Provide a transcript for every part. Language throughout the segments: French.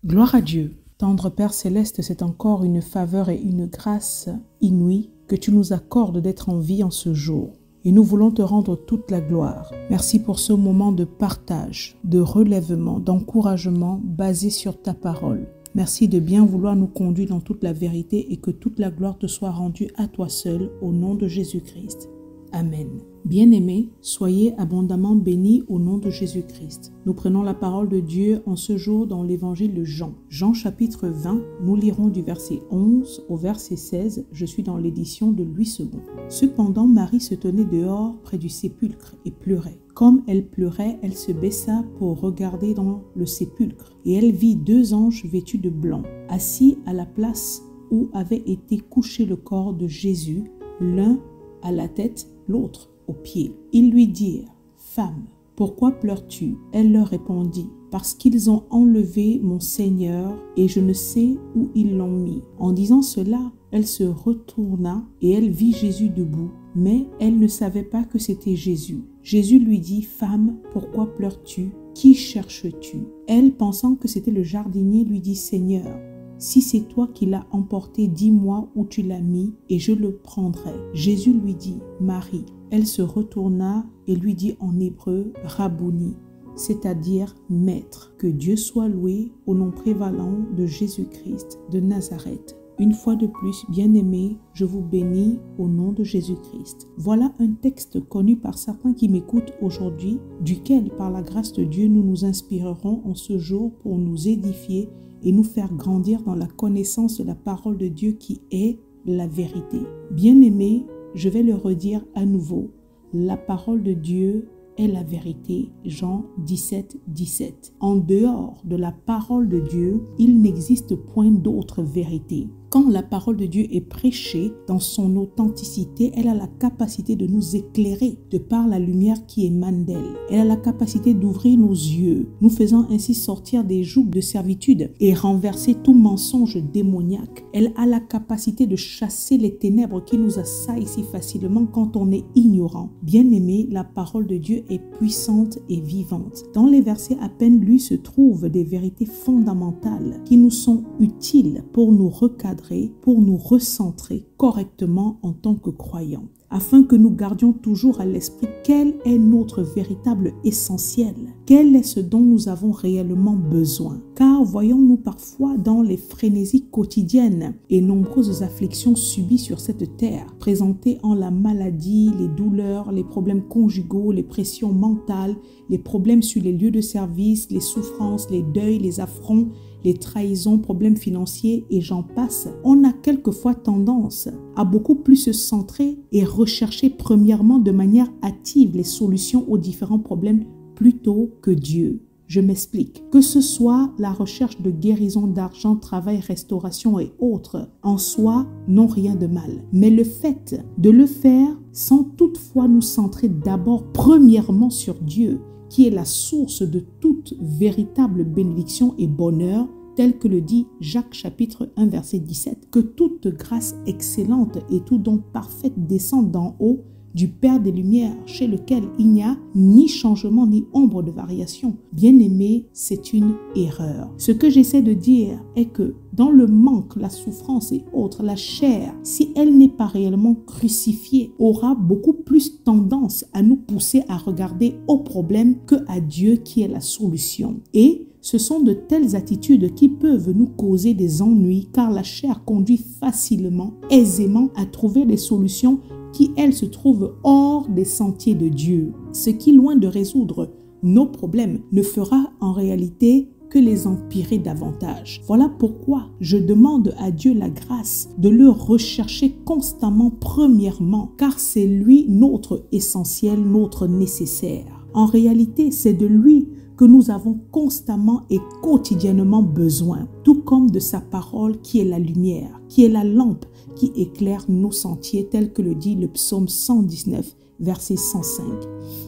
Gloire à Dieu. Tendre Père Céleste, c'est encore une faveur et une grâce inouïe que tu nous accordes d'être en vie en ce jour. Et nous voulons te rendre toute la gloire. Merci pour ce moment de partage, de relèvement, d'encouragement basé sur ta parole. Merci de bien vouloir nous conduire dans toute la vérité et que toute la gloire te soit rendue à toi seul au nom de Jésus-Christ. Amen. Bien-aimés, soyez abondamment bénis au nom de Jésus-Christ. Nous prenons la parole de Dieu en ce jour dans l'évangile de Jean. Jean chapitre 20, nous lirons du verset 11 au verset 16. Je suis dans l'édition de Louis II. Cependant, Marie se tenait dehors près du sépulcre et pleurait. Comme elle pleurait, elle se baissa pour regarder dans le sépulcre. Et elle vit deux anges vêtus de blanc, assis à la place où avait été couché le corps de Jésus, l'un à la tête, l'autre aux pieds. Ils lui dirent, « Femme, pourquoi pleures-tu » Elle leur répondit, « Parce qu'ils ont enlevé mon Seigneur et je ne sais où ils l'ont mis. » En disant cela, elle se retourna et elle vit Jésus debout, mais elle ne savait pas que c'était Jésus. Jésus lui dit, « Femme, pourquoi pleures-tu? Qui cherches-tu » Elle, pensant que c'était le jardinier, lui dit, « Seigneur, si c'est toi qui l'as emporté, dis-moi où tu l'as mis et je le prendrai. » Jésus lui dit, « Marie. » Elle se retourna et lui dit en hébreu, « Rabouni », c'est-à-dire « Maître ». Que Dieu soit loué au nom prévalant de Jésus-Christ de Nazareth. Une fois de plus, bien-aimés, je vous bénis au nom de Jésus-Christ. Voilà un texte connu par certains qui m'écoutent aujourd'hui, duquel, par la grâce de Dieu, nous nous inspirerons en ce jour pour nous édifier et nous faire grandir dans la connaissance de la parole de Dieu qui est la vérité. Bien-aimés, je vais le redire à nouveau, la parole de Dieu est la vérité. Jean 17, 17. En dehors de la parole de Dieu, il n'existe point d'autre vérité. Quand la parole de Dieu est prêchée dans son authenticité, elle a la capacité de nous éclairer de par la lumière qui émane d'elle. Elle a la capacité d'ouvrir nos yeux, nous faisant ainsi sortir des jougs de servitude et renverser tout mensonge démoniaque. Elle a la capacité de chasser les ténèbres qui nous assaillent si facilement quand on est ignorant. Bien-aimé, la parole de Dieu est puissante et vivante. Dans les versets à peine lus se trouvent des vérités fondamentales qui nous sont utiles pour nous recadrer, pour nous recentrer correctement en tant que croyants, afin que nous gardions toujours à l'esprit quel est notre véritable essentiel, quel est ce dont nous avons réellement besoin. Car voyons-nous parfois dans les frénésies quotidiennes et nombreuses afflictions subies sur cette terre, présentées en la maladie, les douleurs, les problèmes conjugaux, les pressions mentales, les problèmes sur les lieux de service, les souffrances, les deuils, les affronts, les trahisons, problèmes financiers et j'en passe, on a quelquefois tendance à beaucoup plus se centrer et rechercher premièrement de manière hâtive les solutions aux différents problèmes plutôt que Dieu. Je m'explique. Que ce soit la recherche de guérison, d'argent, travail, restauration et autres, en soi, n'ont rien de mal. Mais le fait de le faire sans toutefois nous centrer d'abord premièrement sur Dieu, qui est la source de toute véritable bénédiction et bonheur, tel que le dit Jacques chapitre 1 verset 17, que toute grâce excellente et tout don parfait descend d'en haut du Père des Lumières, chez lequel il n'y a ni changement ni ombre de variation. Bien-aimé, c'est une erreur. Ce que j'essaie de dire est que dans le manque, la souffrance et autres, la chair, si elle n'est pas réellement crucifiée, aura beaucoup plus tendance à nous pousser à regarder au problème que à Dieu qui est la solution. Et ce sont de telles attitudes qui peuvent nous causer des ennuis car la chair conduit facilement, aisément à trouver des solutions qui, elles, se trouvent hors des sentiers de Dieu. Ce qui, loin de résoudre nos problèmes, ne fera en réalité que les empirer davantage. Voilà pourquoi je demande à Dieu la grâce de le rechercher constamment premièrement, car c'est lui notre essentiel, notre nécessaire. En réalité, c'est de lui que nous avons constamment et quotidiennement besoin, tout comme de sa parole qui est la lumière, qui est la lampe qui éclaire nos sentiers, tel que le dit le psaume 119, verset 105.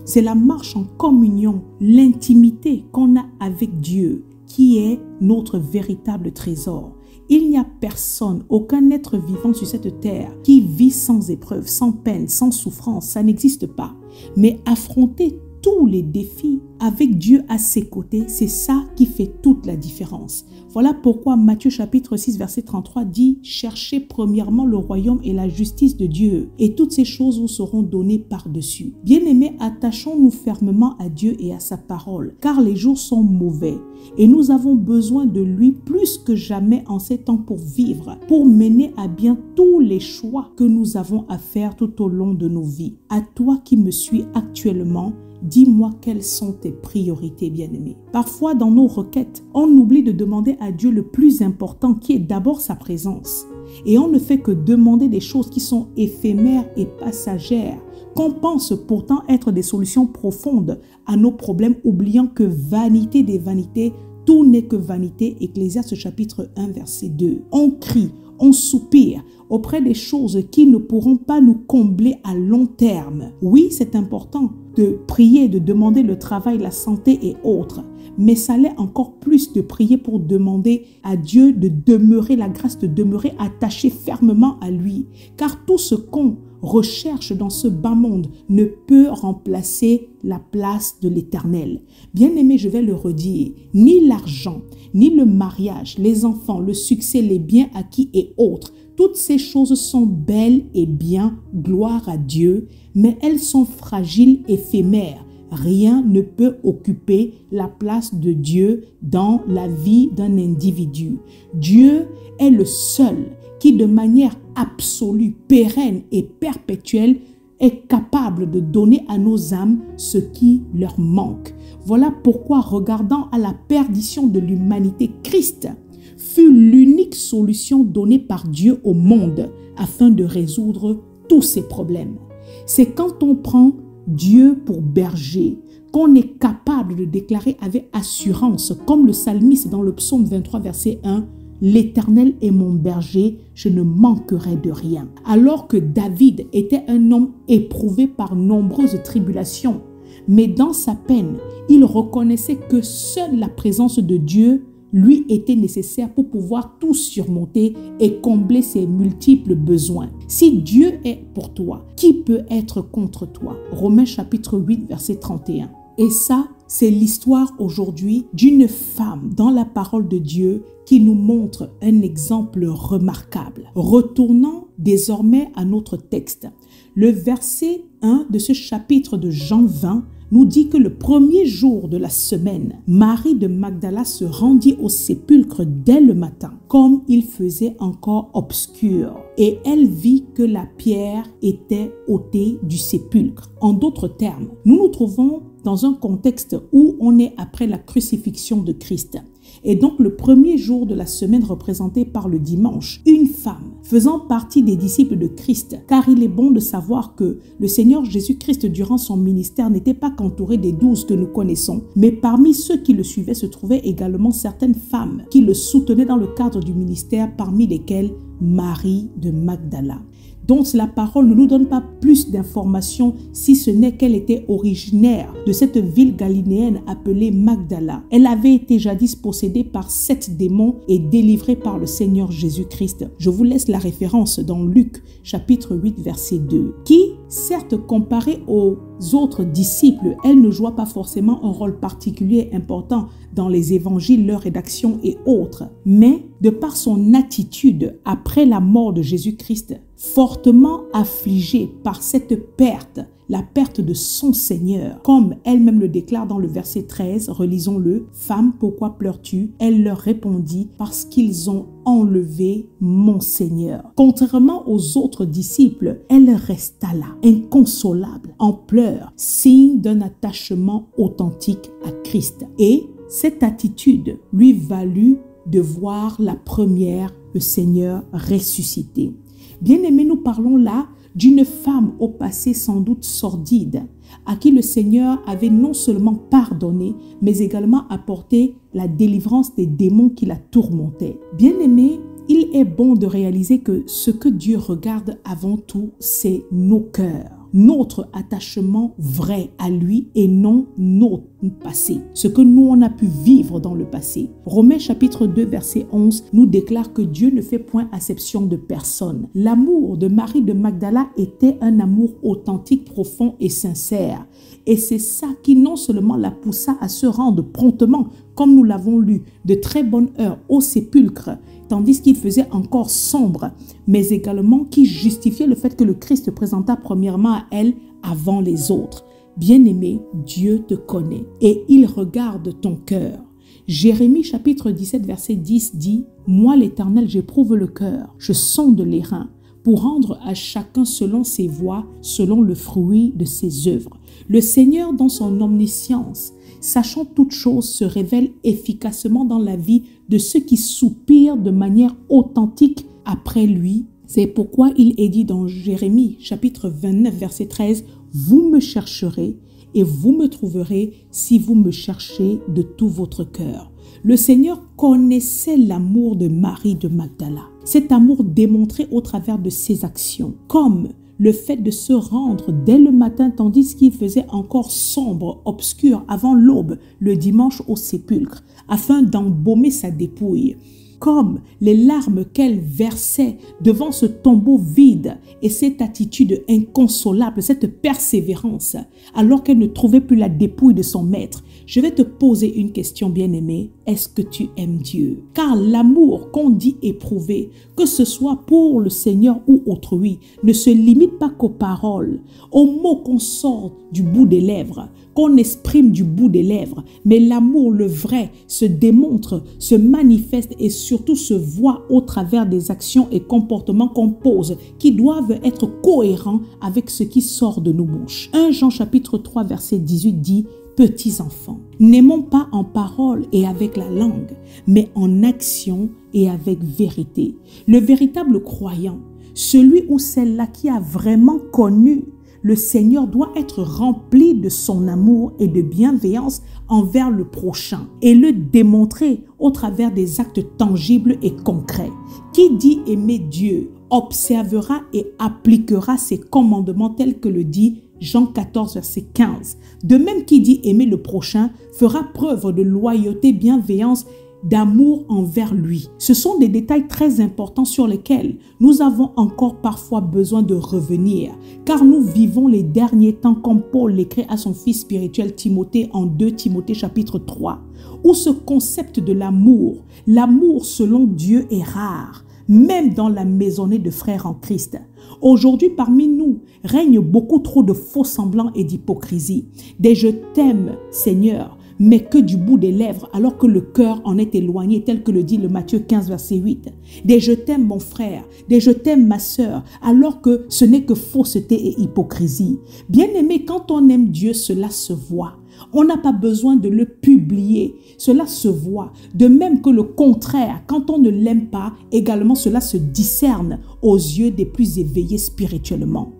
C'est la marche en communion, l'intimité qu'on a avec Dieu, qui est notre véritable trésor. Il n'y a personne, aucun être vivant sur cette terre qui vit sans épreuve, sans peine, sans souffrance. Ça n'existe pas. Mais affronter tous les défis, avec Dieu à ses côtés, c'est ça qui fait toute la différence. Voilà pourquoi Matthieu chapitre 6 verset 33 dit « Cherchez premièrement le royaume et la justice de Dieu, et toutes ces choses vous seront données par-dessus. » Bien-aimés, attachons-nous fermement à Dieu et à sa parole, car les jours sont mauvais, et nous avons besoin de lui plus que jamais en ces temps pour vivre, pour mener à bien tous les choix que nous avons à faire tout au long de nos vies. À toi qui me suis actuellement, dis-moi quelles sont tes priorités, bien-aimés. Parfois, dans nos requêtes, on oublie de demander à Dieu le plus important qui est d'abord sa présence. Et on ne fait que demander des choses qui sont éphémères et passagères, qu'on pense pourtant être des solutions profondes à nos problèmes, oubliant que vanité des vanités, tout n'est que vanité. Ecclésiaste chapitre 1 verset 2. On crie, on soupire auprès des choses qui ne pourront pas nous combler à long terme. Oui, c'est important de prier, de demander le travail, la santé et autres. Mais ça l'est encore plus de prier pour demander à Dieu de demeurer, la grâce de demeurer attaché fermement à lui. Car tout ce qu'on recherche dans ce bas monde ne peut remplacer la place de l'Éternel. Bien-aimé, je vais le redire, ni l'argent, ni le mariage, les enfants, le succès, les biens acquis et autres, toutes ces choses sont belles et bien, gloire à Dieu, mais elles sont fragiles, éphémères. Rien ne peut occuper la place de Dieu dans la vie d'un individu. Dieu est le seul qui, de manière absolue, pérenne et perpétuelle, est capable de donner à nos âmes ce qui leur manque. Voilà pourquoi, regardant à la perdition de l'humanité, Christ fut l'unique solution donnée par Dieu au monde afin de résoudre tous ses problèmes. C'est quand on prend Dieu pour berger qu'on est capable de déclarer avec assurance, comme le psalmiste dans le psaume 23 verset 1, « L'Éternel est mon berger, je ne manquerai de rien. » Alors que David était un homme éprouvé par nombreuses tribulations, mais dans sa peine, il reconnaissait que seule la présence de Dieu lui était nécessaire pour pouvoir tout surmonter et combler ses multiples besoins. Si Dieu est pour toi, qui peut être contre toi? Romains chapitre 8 verset 31. Et ça, c'est l'histoire aujourd'hui d'une femme dans la parole de Dieu qui nous montre un exemple remarquable. Retournons désormais à notre texte. Le verset 1 de ce chapitre de Jean 20 nous dit que le premier jour de la semaine, Marie de Magdala se rendit au sépulcre dès le matin, comme il faisait encore obscur, et elle vit que la pierre était ôtée du sépulcre. En d'autres termes, nous nous trouvons dans un contexte où on est après la crucifixion de Christ. Et donc le premier jour de la semaine représenté par le dimanche, une femme faisant partie des disciples de Christ, car il est bon de savoir que le Seigneur Jésus-Christ durant son ministère n'était pas qu'entouré des 12 que nous connaissons, mais parmi ceux qui le suivaient se trouvaient également certaines femmes qui le soutenaient dans le cadre du ministère, parmi lesquelles Marie de Magdala, dont la parole ne nous donne pas plus d'informations si ce n'est qu'elle était originaire de cette ville galiléenne appelée Magdala. Elle avait été jadis possédée par 7 démons et délivrée par le Seigneur Jésus-Christ. Je vous laisse la référence dans Luc chapitre 8 verset 2, qui, certes comparée aux autres disciples, elle ne joua pas forcément un rôle particulier important dans les évangiles, leur rédaction et autres, mais de par son attitude après la mort de Jésus-Christ, fortement affligée par cette perte, la perte de son Seigneur, comme elle-même le déclare dans le verset 13, relisons-le, « Femme, pourquoi pleures-tu » Elle leur répondit, « Parce qu'ils ont enlevé mon Seigneur. » Contrairement aux autres disciples, elle resta là, inconsolable, en pleurs, signe d'un attachement authentique à Christ. Et cette attitude lui valut de voir la première, le Seigneur ressuscité. Bien-aimés, nous parlons là d'une femme au passé sans doute sordide, à qui le Seigneur avait non seulement pardonné, mais également apporté la délivrance des démons qui la tourmentaient. Bien-aimés, il est bon de réaliser que ce que Dieu regarde avant tout, c'est nos cœurs, notre attachement vrai à lui et non nos passé, ce que nous on a pu vivre dans le passé. Romains chapitre 2 verset 11 nous déclare que Dieu ne fait point acception de personne. L'amour de Marie de Magdala était un amour authentique, profond et sincère. Et c'est ça qui non seulement la poussa à se rendre promptement, comme nous l'avons lu, de très bonne heure au sépulcre, tandis qu'il faisait encore sombre, mais également qui justifiait le fait que le Christ se présenta premièrement à elle avant les autres. Bien-aimé, Dieu te connaît et il regarde ton cœur. Jérémie chapitre 17 verset 10 dit « Moi l'Éternel, j'éprouve le cœur, je sonde les reins, pour rendre à chacun selon ses voies, selon le fruit de ses œuvres. » Le Seigneur, dans son omniscience, sachant toutes choses, se révèle efficacement dans la vie de ceux qui soupirent de manière authentique après lui. C'est pourquoi il est dit dans Jérémie chapitre 29 verset 13 « Vous me chercherez et vous me trouverez si vous me cherchez de tout votre cœur. » Le Seigneur connaissait l'amour de Marie de Magdala. Cet amour démontré au travers de ses actions, comme le fait de se rendre dès le matin tandis qu'il faisait encore sombre, obscur, avant l'aube, le dimanche au sépulcre, afin d'embaumer sa dépouille, comme les larmes qu'elle versait devant ce tombeau vide et cette attitude inconsolable, cette persévérance, alors qu'elle ne trouvait plus la dépouille de son maître. Je vais te poser une question, bien-aimée. Est-ce que tu aimes Dieu? Car l'amour qu'on dit éprouver, que ce soit pour le Seigneur ou autrui, ne se limite pas qu'aux paroles, aux mots qu'on sort du bout des lèvres, qu'on exprime du bout des lèvres. Mais l'amour, le vrai, se démontre, se manifeste et surtout se voit au travers des actions et comportements qu'on pose, qui doivent être cohérents avec ce qui sort de nos bouches. 1 Jean chapitre 3 verset 18 dit « Petits enfants, n'aimons pas en parole et avec la langue, mais en action et avec vérité. » Le véritable croyant, celui ou celle-là qui a vraiment connu le Seigneur, doit être rempli de son amour et de bienveillance envers le prochain et le démontrer au travers des actes tangibles et concrets. Qui dit aimer Dieu observera et appliquera ses commandements tels que le dit Jean 14, verset 15. De même, qui dit aimer le prochain fera preuve de loyauté, bienveillance, d'amour envers lui. Ce sont des détails très importants sur lesquels nous avons encore parfois besoin de revenir, car nous vivons les derniers temps comme Paul l'écrit à son fils spirituel Timothée en 2 Timothée chapitre 3, où ce concept de l'amour selon Dieu est rare, même dans la maisonnée de frères en Christ. Aujourd'hui, parmi nous, règne beaucoup trop de faux semblants et d'hypocrisie. Des « je t'aime, Seigneur », mais que du bout des lèvres, alors que le cœur en est éloigné, tel que le dit le Matthieu 15, verset 8. Des « je t'aime, mon frère », des « je t'aime, ma sœur », alors que ce n'est que fausseté et hypocrisie. Bien-aimé, quand on aime Dieu, cela se voit. On n'a pas besoin de le publier. Cela se voit. De même que le contraire, quand on ne l'aime pas, également cela se discerne aux yeux des plus éveillés spirituellement.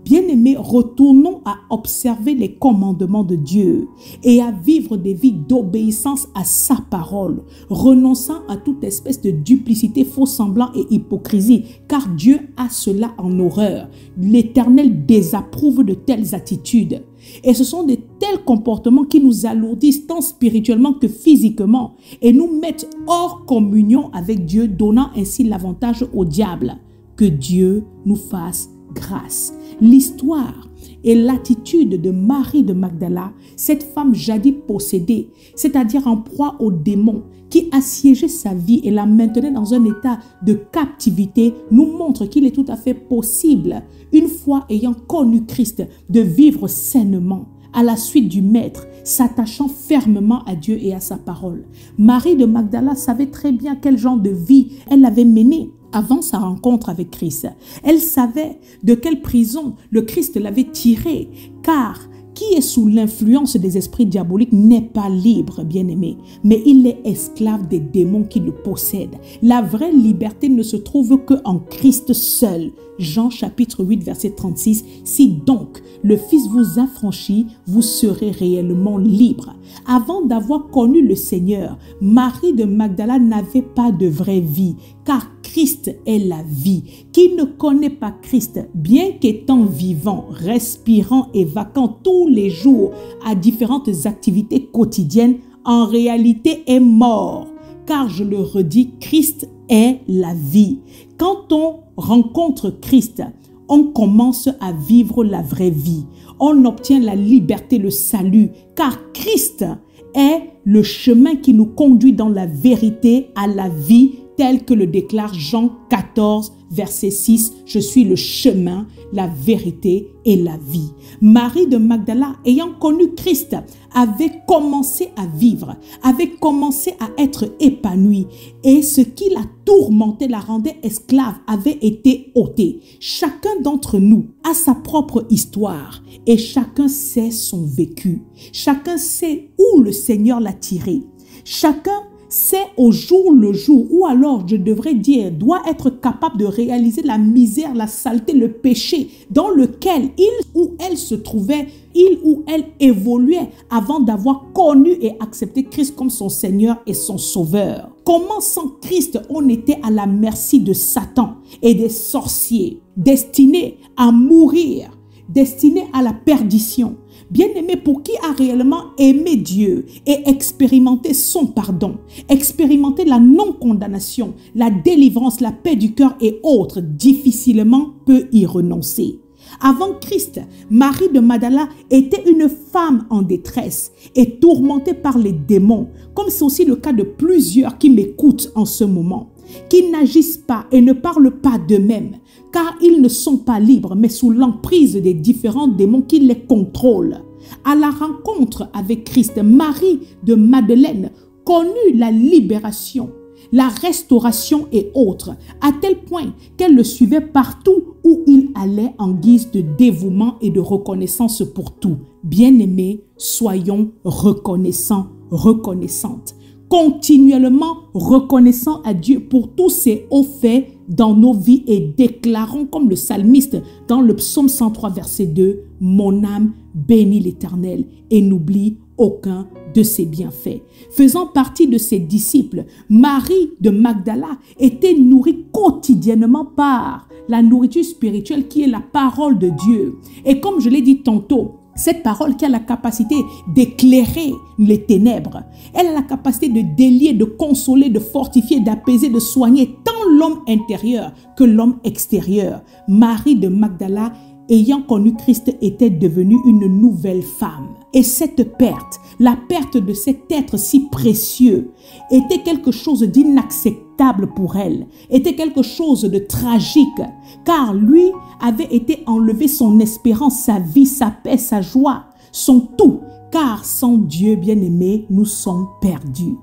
Bien-aimés, retournons à observer les commandements de Dieu et à vivre des vies d'obéissance à sa parole, renonçant à toute espèce de duplicité, faux semblant et hypocrisie, car Dieu a cela en horreur. L'Éternel désapprouve de telles attitudes. Et ce sont de tels comportements qui nous alourdissent tant spirituellement que physiquement et nous mettent hors communion avec Dieu, donnant ainsi l'avantage au diable. Que Dieu nous fasse grâce. L'histoire et l'attitude de Marie de Magdala, cette femme jadis possédée, c'est-à-dire en proie aux démons, qui assiégeait sa vie et la maintenait dans un état de captivité, nous montre qu'il est tout à fait possible, une fois ayant connu Christ, de vivre sainement à la suite du Maître, s'attachant fermement à Dieu et à sa parole. Marie de Magdala savait très bien quel genre de vie elle avait mené avant sa rencontre avec Christ. Elle savait de quelle prison le Christ l'avait tirée, car qui est sous l'influence des esprits diaboliques n'est pas libre, bien-aimé, mais il est esclave des démons qui le possèdent. La vraie liberté ne se trouve qu'en Christ seul. Jean chapitre 8, verset 36. Si donc le Fils vous affranchit, vous serez réellement libre. Avant d'avoir connu le Seigneur, Marie de Magdala n'avait pas de vraie vie, car Christ est la vie. Qui ne connaît pas Christ, bien qu'étant vivant, respirant et vacant tous les jours à différentes activités quotidiennes, en réalité est mort. Car je le redis, Christ est la vie. Quand on rencontre Christ, on commence à vivre la vraie vie. On obtient la liberté, le salut, car Christ est le chemin qui nous conduit dans la vérité à la vie, tel que le déclare Jean 14, verset 6. Je suis le chemin, la vérité et la vie. Marie de Magdala, ayant connu Christ, avait commencé à vivre, avait commencé à être épanouie, et ce qui la tourmentait, la rendait esclave, avait été ôté. Chacun d'entre nous a sa propre histoire et chacun sait son vécu. Chacun sait où le Seigneur l'a tiré. Chacun c'est au jour le jour, ou alors je devrais dire, doit être capable de réaliser la misère, la saleté, le péché dans lequel il ou elle se trouvait, il ou elle évoluait avant d'avoir connu et accepté Christ comme son Seigneur et son Sauveur. Comment sans Christ on était à la merci de Satan et des sorciers, destinés à mourir, destinés à la perdition. Bien-aimé, pour qui a réellement aimé Dieu et expérimenté son pardon, expérimenté la non-condamnation, la délivrance, la paix du cœur et autres, difficilement peut y renoncer. Avant Christ, Marie de Magdala était une femme en détresse et tourmentée par les démons, comme c'est aussi le cas de plusieurs qui m'écoutent en ce moment, qui n'agissent pas et ne parlent pas d'eux-mêmes, car ils ne sont pas libres, mais sous l'emprise des différents démons qui les contrôlent. À la rencontre avec Christ, Marie de Madeleine connut la libération, la restauration et autres, à tel point qu'elle le suivait partout où il allait en guise de dévouement et de reconnaissance pour tout. Bien-aimés, soyons reconnaissants, reconnaissantes. Continuellement reconnaissant à Dieu pour tous ses hauts faits dans nos vies et déclarons comme le psalmiste dans le psaume 103 verset 2, « Mon âme bénit l'Éternel et n'oublie aucun de ses bienfaits. » Faisant partie de ses disciples, Marie de Magdala était nourrie quotidiennement par la nourriture spirituelle qui est la parole de Dieu. Et comme je l'ai dit tantôt, cette parole qui a la capacité d'éclairer les ténèbres, elle a la capacité de délier, de consoler, de fortifier, d'apaiser, de soigner tant l'homme intérieur que l'homme extérieur. Marie de Magdala, ayant connu Christ, était devenue une nouvelle femme. Et cette perte, la perte de cet être si précieux, était quelque chose d'inacceptable pour elle, était quelque chose de tragique, car lui avait été enlevé son espérance, sa vie, sa paix, sa joie, son tout, car sans Dieu bien-aimé, nous sommes perdus.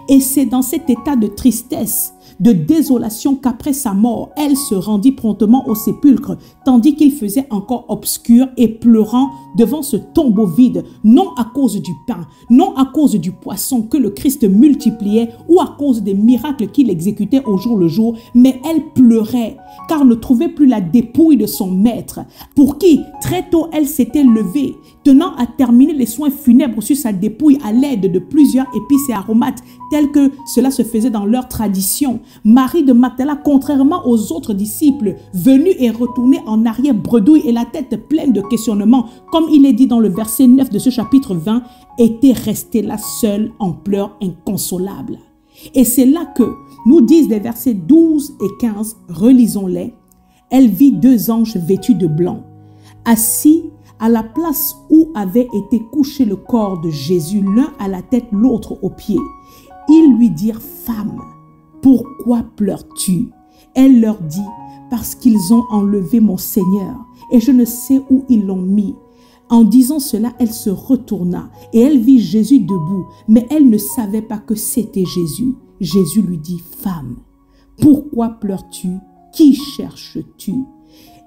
Et c'est dans cet état de tristesse, de désolation qu'après sa mort, elle se rendit promptement au sépulcre, tandis qu'il faisait encore obscur et pleurant devant ce tombeau vide, non à cause du pain, non à cause du poisson que le Christ multipliait ou à cause des miracles qu'il exécutait au jour le jour, mais elle pleurait car ne trouvait plus la dépouille de son maître, pour qui très tôt elle s'était levée, tenant à terminer les soins funèbres sur sa dépouille à l'aide de plusieurs épices et aromates tels que cela se faisait dans leur tradition. Marie de Magdala, contrairement aux autres disciples, venus et retournés en arrière bredouille et la tête pleine de questionnements, comme il est dit dans le verset 9 de ce chapitre 20, était restée là seule en pleurs inconsolables. Et c'est là que nous disent les versets 12 et 15, relisons-les. Elle vit deux anges vêtus de blanc, assis à la place où avait été couché le corps de Jésus, l'un à la tête, l'autre aux pieds. Ils lui dirent, « Femme, pourquoi pleures-tu » Elle leur dit, « Parce qu'ils ont enlevé mon Seigneur, et je ne sais où ils l'ont mis. » En disant cela, elle se retourna, et elle vit Jésus debout, mais elle ne savait pas que c'était Jésus. Jésus lui dit, « Femme, pourquoi pleures-tu? Qui cherches-tu »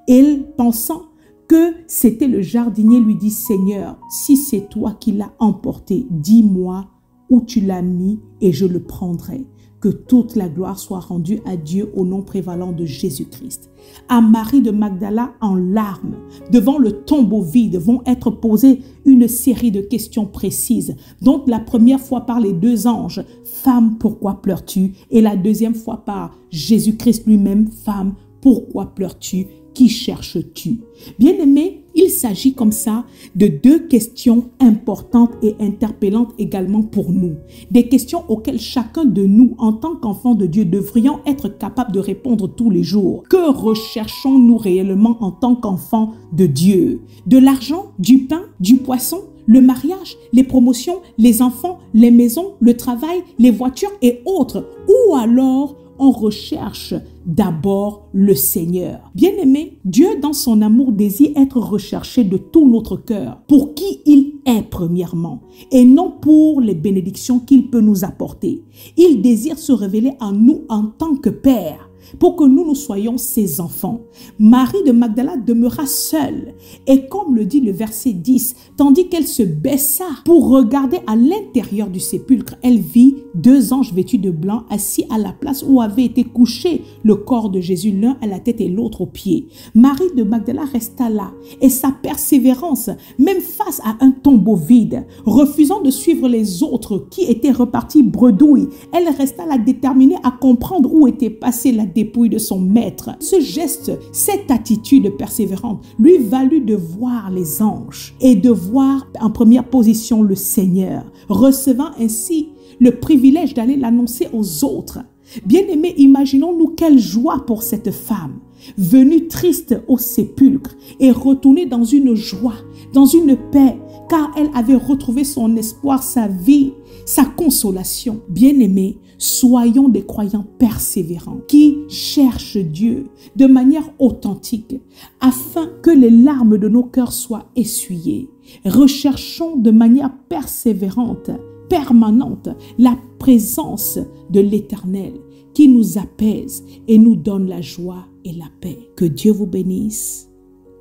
Elle, pensant que c'était le jardinier, lui dit, « Seigneur, si c'est toi qui l'as emporté, dis-moi où tu l'as mis et je le prendrai. » Que toute la gloire soit rendue à Dieu au nom prévalant de Jésus-Christ. À Marie de Magdala, en larmes, devant le tombeau vide, vont être posées une série de questions précises, dont la première fois par les deux anges, « Femme, pourquoi pleures-tu » et la deuxième fois par Jésus-Christ lui-même, « Femme, pourquoi pleures-tu » Qui cherches-tu? Bien-aimé, il s'agit comme ça de deux questions importantes et interpellantes également pour nous. Des questions auxquelles chacun de nous, en tant qu'enfants de Dieu, devrions être capables de répondre tous les jours. Que recherchons-nous réellement en tant qu'enfants de Dieu? De l'argent, du pain, du poisson, le mariage, les promotions, les enfants, les maisons, le travail, les voitures et autres? Ou alors on recherche d'abord le Seigneur. Bien-aimé, Dieu dans son amour désire être recherché de tout notre cœur pour qui il est premièrement et non pour les bénédictions qu'il peut nous apporter. Il désire se révéler à nous en tant que Père pour que nous soyons ses enfants. Marie de Magdala demeura seule et comme le dit le verset 10, tandis qu'elle se baissa pour regarder à l'intérieur du sépulcre, elle vit deux anges vêtus de blanc assis à la place où avait été couché le corps de Jésus, l'un à la tête et l'autre aux pieds. Marie de Magdala resta là et sa persévérance, même face à un tombeau vide, refusant de suivre les autres qui étaient repartis bredouilles, elle resta là déterminée à comprendre où était passée la dépouille de son maître. Ce geste, cette attitude persévérante lui valut de voir les anges et de voir en première position le Seigneur, recevant ainsi le privilège d'aller l'annoncer aux autres. Bien-aimés, imaginons-nous quelle joie pour cette femme, venue triste au sépulcre et retournée dans une joie, dans une paix, car elle avait retrouvé son espoir, sa vie, sa consolation. Bien-aimés, soyons des croyants persévérants qui cherchent Dieu de manière authentique afin que les larmes de nos cœurs soient essuyées. Recherchons de manière persévérante, permanente, la présence de l'Éternel qui nous apaise et nous donne la joie et la paix. Que Dieu vous bénisse.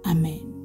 Amen.